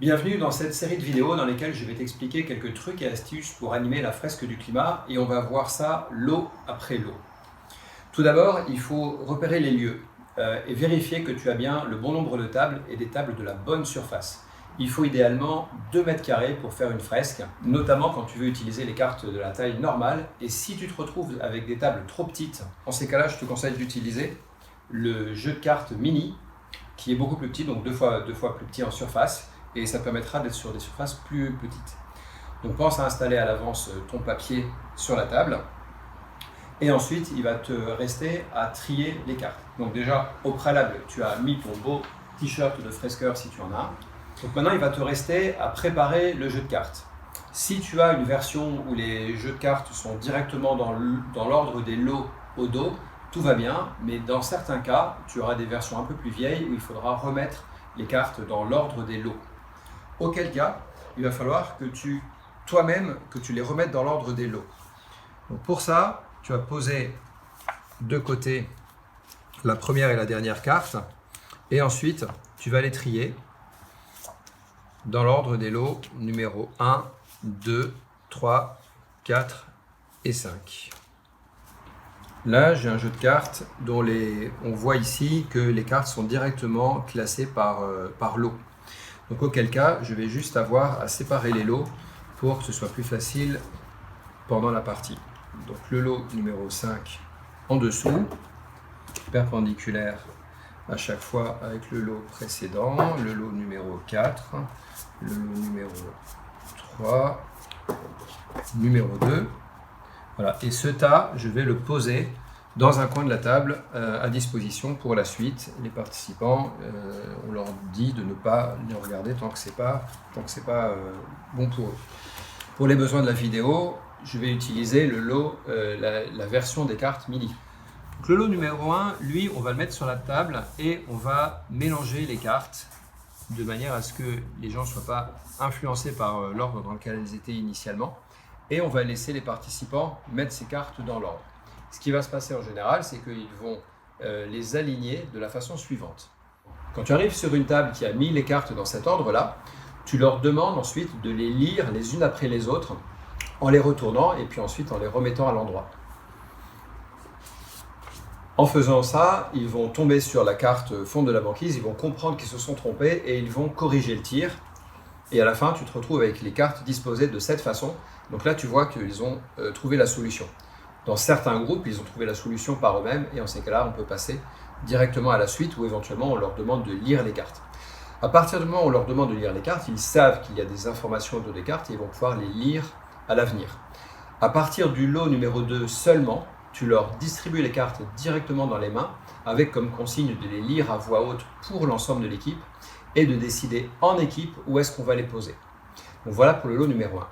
Bienvenue dans cette série de vidéos dans lesquelles je vais t'expliquer quelques trucs et astuces pour animer la fresque du climat et on va voir ça lot après lot. Tout d'abord, il faut repérer les lieux et vérifier que tu as bien le bon nombre de tables et des tables de la bonne surface. Il faut idéalement 2 mètres carrés pour faire une fresque, notamment quand tu veux utiliser les cartes de la taille normale. Et si tu te retrouves avec des tables trop petites, en ces cas-là, je te conseille d'utiliser le jeu de cartes mini, qui est beaucoup plus petit, donc deux fois plus petit en surface, et ça permettra d'être sur des surfaces plus petites. Donc pense à installer à l'avance ton papier sur la table, et ensuite il va te rester à trier les cartes. Donc déjà, au préalable, tu as mis ton beau t-shirt de fresqueur si tu en as. Donc maintenant, il va te rester à préparer le jeu de cartes. Si tu as une version où les jeux de cartes sont directement dans l'ordre des lots au dos, tout va bien, mais dans certains cas, tu auras des versions un peu plus vieilles où il faudra remettre les cartes dans l'ordre des lots. Auquel cas, il va falloir que toi-même, tu les remettes dans l'ordre des lots. Donc pour ça, tu vas poser de côté la première et la dernière carte, et ensuite, tu vas les trier dans l'ordre des lots numéro 1, 2, 3, 4 et 5. Là, j'ai un jeu de cartes dont on voit ici que les cartes sont directement classées par lot. Donc auquel cas, je vais juste avoir à séparer les lots pour que ce soit plus facile pendant la partie. Donc le lot numéro 5 en dessous, perpendiculaire à chaque fois avec le lot précédent, le lot numéro 4, le lot numéro 3, numéro 2. Voilà. Et ce tas, je vais le poser dans un coin de la table à disposition pour la suite. Les participants, on leur dit de ne pas les regarder tant que c'est pas bon pour eux. Pour les besoins de la vidéo, je vais utiliser le lot, la version des cartes mini. Donc, le lot numéro 1, lui, on va le mettre sur la table et on va mélanger les cartes de manière à ce que les gens ne soient pas influencés par l'ordre dans lequel elles étaient initialement. Et on va laisser les participants mettre ces cartes dans l'ordre. Ce qui va se passer en général, c'est qu'ils vont les aligner de la façon suivante. Quand tu arrives sur une table qui a mis les cartes dans cet ordre-là, tu leur demandes ensuite de les lire les unes après les autres en les retournant et puis ensuite en les remettant à l'endroit. En faisant ça, ils vont tomber sur la carte fond de la banquise, ils vont comprendre qu'ils se sont trompés et ils vont corriger le tir. Et à la fin, tu te retrouves avec les cartes disposées de cette façon. Donc là, tu vois qu'ils ont trouvé la solution. Dans certains groupes, ils ont trouvé la solution par eux-mêmes et en ces cas-là, on peut passer directement à la suite ou éventuellement on leur demande de lire les cartes. À partir du moment où on leur demande de lire les cartes, ils savent qu'il y a des informations autour des cartes et ils vont pouvoir les lire à l'avenir. À partir du lot numéro 2 seulement, tu leur distribues les cartes directement dans les mains avec comme consigne de les lire à voix haute pour l'ensemble de l'équipe et de décider en équipe où est-ce qu'on va les poser. Donc voilà pour le lot numéro 1.